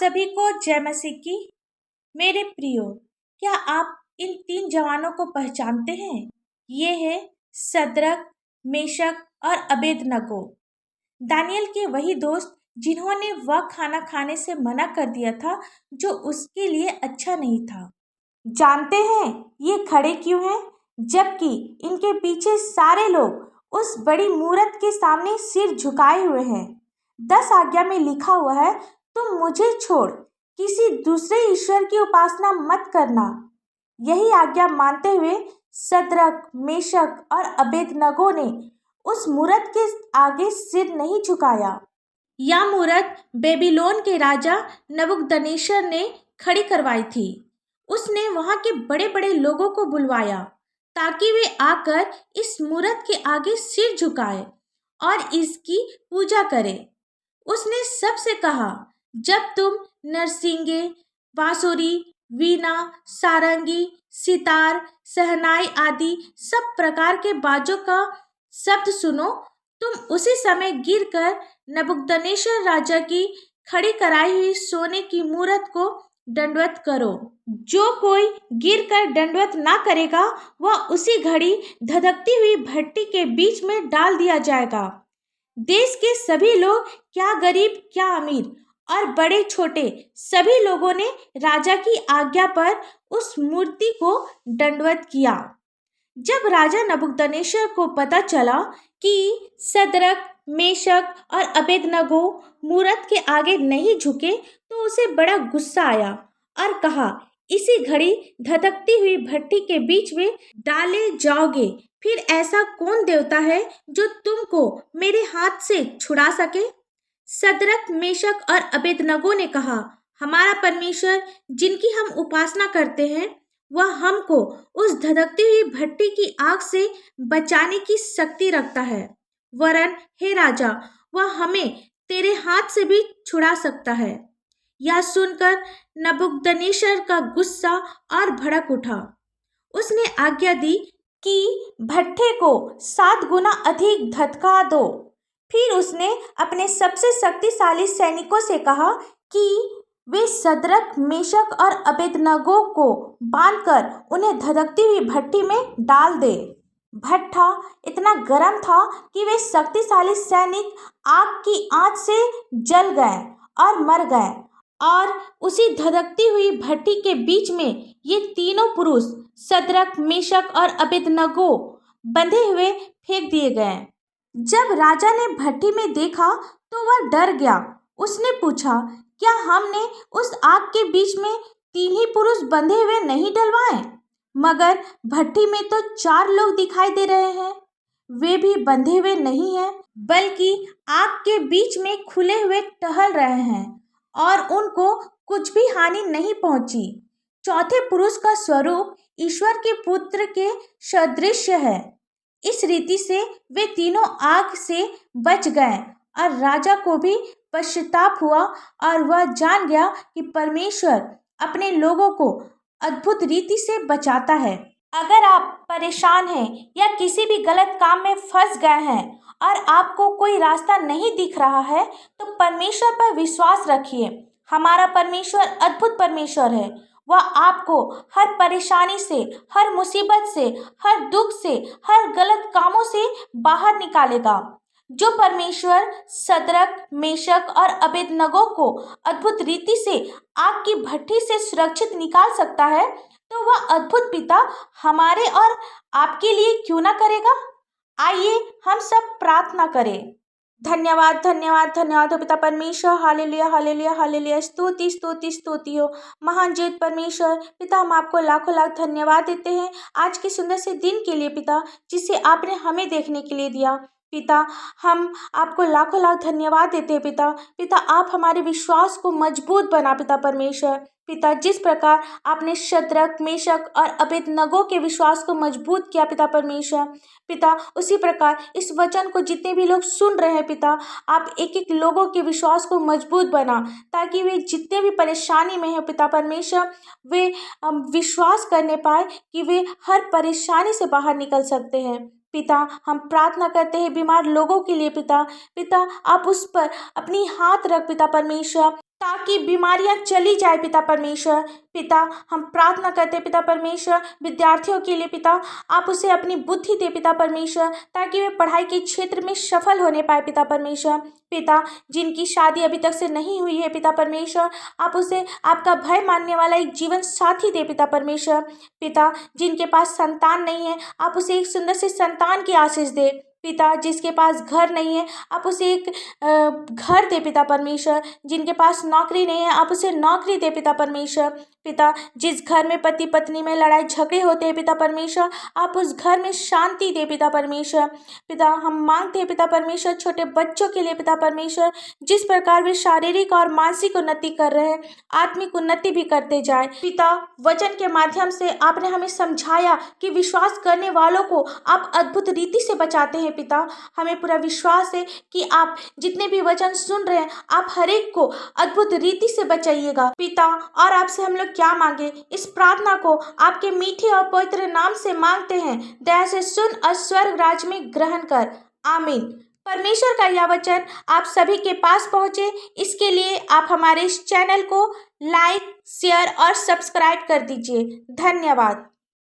सभी को जय मसीह की। मेरे प्रियो, क्या आप इन 3 जवानों को पहचानते हैं? ये है सद्रक, मेशक और अबेदनगो। दानियल के वही दोस्त जिन्होंने वह खाना खाने से मना कर दिया था जो उसके लिए अच्छा नहीं था। जानते हैं ये खड़े क्यों हैं? जबकि इनके पीछे सारे लोग उस बड़ी मूरत के सामने सिर झुकाए हुए हैं। 10 आज्ञा में लिखा हुआ है, तुम मुझे छोड़ किसी दूसरे ईश्वर की उपासना मत करना। यही आज्ञा मानते हुए सद्रक, मेशक और अबेदनगो ने उस मूरत के आगे सिर नहीं झुकाया। यह मूरत बेबीलोन के राजा नबूकदनेस्सर ने खड़ी करवाई थी। उसने वहां के बड़े बड़े लोगों को बुलवाया ताकि वे आकर इस मूरत के आगे सिर झुकाए और इसकी पूजा करें। उसने सबसे कहा, जब तुम नरसिंगे, बांसुरी, वीणा, सारंगी, सितार, शहनाई आदि सब प्रकार के बाजों का शब्द सुनो, तुम उसी समय गिरकर नबूकदनेस्सर राजा की खड़ी कराई हुई सोने की मूरत को दंडवत करो। जो कोई गिरकर दंडवत ना करेगा वह उसी घड़ी धधकती हुई भट्टी के बीच में डाल दिया जाएगा। देश के सभी लोग, क्या गरीब क्या अमीर और बड़े छोटे, सभी लोगों ने राजा की आज्ञा पर उस मूर्ति को दंडवत किया। जब राजा नबूकदनेस्सर को पता चला कि सद्रक, मेशक और अबेदनगो मूरत के आगे नहीं झुके तो उसे बड़ा गुस्सा आया और कहा, इसी घड़ी धधकती हुई भट्टी के बीच में डाले जाओगे। फिर ऐसा कौन देवता है जो तुमको मेरे हाथ से छुड़ा सके? सद्रक, मेशक और अबेदनगो ने कहा, हमारा परमेश्वर जिनकी हम उपासना करते हैं वह हमको उस धधकती हुई भट्टी की आग से बचाने की शक्ति रखता है। वरन हे राजा, वह हमें तेरे हाथ से भी छुड़ा सकता है। यह सुनकर नबूकदनेस्सर का गुस्सा और भड़क उठा। उसने आज्ञा दी कि भट्ठे को 7 गुना अधिक धधका दो। फिर उसने अपने सबसे शक्तिशाली सैनिकों से कहा कि वे सद्रक, मेशक और अबेदनगो को बांधकर उन्हें धधकती हुई भट्टी में डाल दे। भट्ठा इतना गर्म था कि वे शक्तिशाली सैनिक आग की आंच से जल गए और मर गए और उसी धधकती हुई भट्टी के बीच में ये तीनों पुरुष सद्रक, मेशक और अबेदनगो बंधे हुए फेंक दिए गए। जब राजा ने भट्टी में देखा तो वह डर गया। उसने पूछा, क्या हमने उस आग के बीच में 3 ही पुरुष बंधे हुए नहीं डलवाए? मगर भट्टी में तो 4 लोग दिखाई दे रहे हैं। वे भी बंधे हुए नहीं हैं, बल्कि आग के बीच में खुले हुए टहल रहे हैं और उनको कुछ भी हानि नहीं पहुंची। चौथे पुरुष का स्वरूप ईश्वर के पुत्र के सदृश है। इस रीति से वे तीनों आग से बच गए और राजा को भी पश्चाताप हुआ और वह जान गया कि परमेश्वर अपने लोगों को अद्भुत रीति से बचाता है। अगर आप परेशान हैं या किसी भी गलत काम में फंस गए हैं और आपको कोई रास्ता नहीं दिख रहा है तो परमेश्वर पर विश्वास रखिए। हमारा परमेश्वर अद्भुत परमेश्वर है। वह आपको हर परेशानी से, हर मुसीबत से, हर दुख से, हर गलत कामों से बाहर निकालेगा। जो परमेश्वर सद्रक, मेशक और अबेदनगो को अद्भुत रीति से आग की भट्टी से सुरक्षित निकाल सकता है तो वह अद्भुत पिता हमारे और आपके लिए क्यों ना करेगा। आइए हम सब प्रार्थना करें। धन्यवाद धन्यवाद धन्यवाद हो पिता परमेश्वर। Hallelujah hallelujah hallelujah. स्तुति स्तुति स्तुति हो महान जीवित परमेश्वर। पिता, हम आपको लाखों लाख धन्यवाद देते हैं आज के सुंदर से दिन के लिए पिता, जिसे आपने हमें देखने के लिए दिया। पिता, हम आपको लाखों लाख धन्यवाद देते हैं पिता। पिता, आप हमारे विश्वास को मजबूत बना पिता परमेश्वर। पिता, जिस प्रकार आपने सद्रक, मेशक और अबेदनगो के विश्वास को मजबूत किया पिता परमेश्वर, पिता उसी प्रकार इस वचन को जितने भी लोग सुन रहे हैं पिता, आप एक एक लोगों के विश्वास को मजबूत बना ताकि वे जितने भी परेशानी में हैं पिता परमेश्वर, वे विश्वास करने पाए कि वे हर परेशानी से बाहर निकल सकते हैं। पिता, हम प्रार्थना करते हैं बीमार लोगों के लिए पिता। पिता, आप उस पर अपनी हाथ रख पिता परमेश्वर। ताकि बीमारियां चली जाए पिता परमेश्वर। पिता हम प्रार्थना करते पिता परमेश्वर विद्यार्थियों के लिए पिता, आप उसे अपनी बुद्धि दे पिता परमेश्वर, ताकि वे पढ़ाई के क्षेत्र में सफल होने पाए पिता परमेश्वर। पिता जिनकी शादी अभी तक से नहीं हुई है पिता परमेश्वर, आप उसे आपका भय मानने वाला एक जीवन साथी दे पिता परमेश्वर। पिता जिनके पास संतान नहीं है, आप उसे एक सुंदर से संतान की आशीष दे। पिता जिसके पास घर नहीं है, आप उसे एक घर दे पिता परमेश्वर। जिनके पास नौकरी नहीं है, आप उसे नौकरी दे पिता परमेश्वर। पिता जिस घर में पति पत्नी में लड़ाई झगड़े होते हैं पिता परमेश्वर, आप उस घर में शांति दे पिता परमेश्वर। पिता हम मांगते हैं पिता परमेश्वर छोटे बच्चों के लिए पिता परमेश्वर, जिस प्रकार वे शारीरिक और मानसिक उन्नति कर रहे हैं, आत्मिक उन्नति भी करते जाए। पिता वचन के माध्यम से आपने हमें समझाया कि विश्वास करने वालों को आप अद्भुत रीति से बचाते हैं पिता। हमें पूरा विश्वास है कि आप जितने भी वचन सुन रहे हैं, आप हर एक को अद्भुत रीति से बचाइएगा पिता। और आपसे हम लोग क्या मांगे, इस प्रार्थना को आपके मीठे और पवित्र नाम से मांगते हैं। दया से सुन और स्वर्ग राज्य में ग्रहण कर। आमीन। परमेश्वर का यह वचन आप सभी के पास पहुंचे, इसके लिए आप हमारे इस चैनल को लाइक, शेयर और सब्सक्राइब कर दीजिए। धन्यवाद।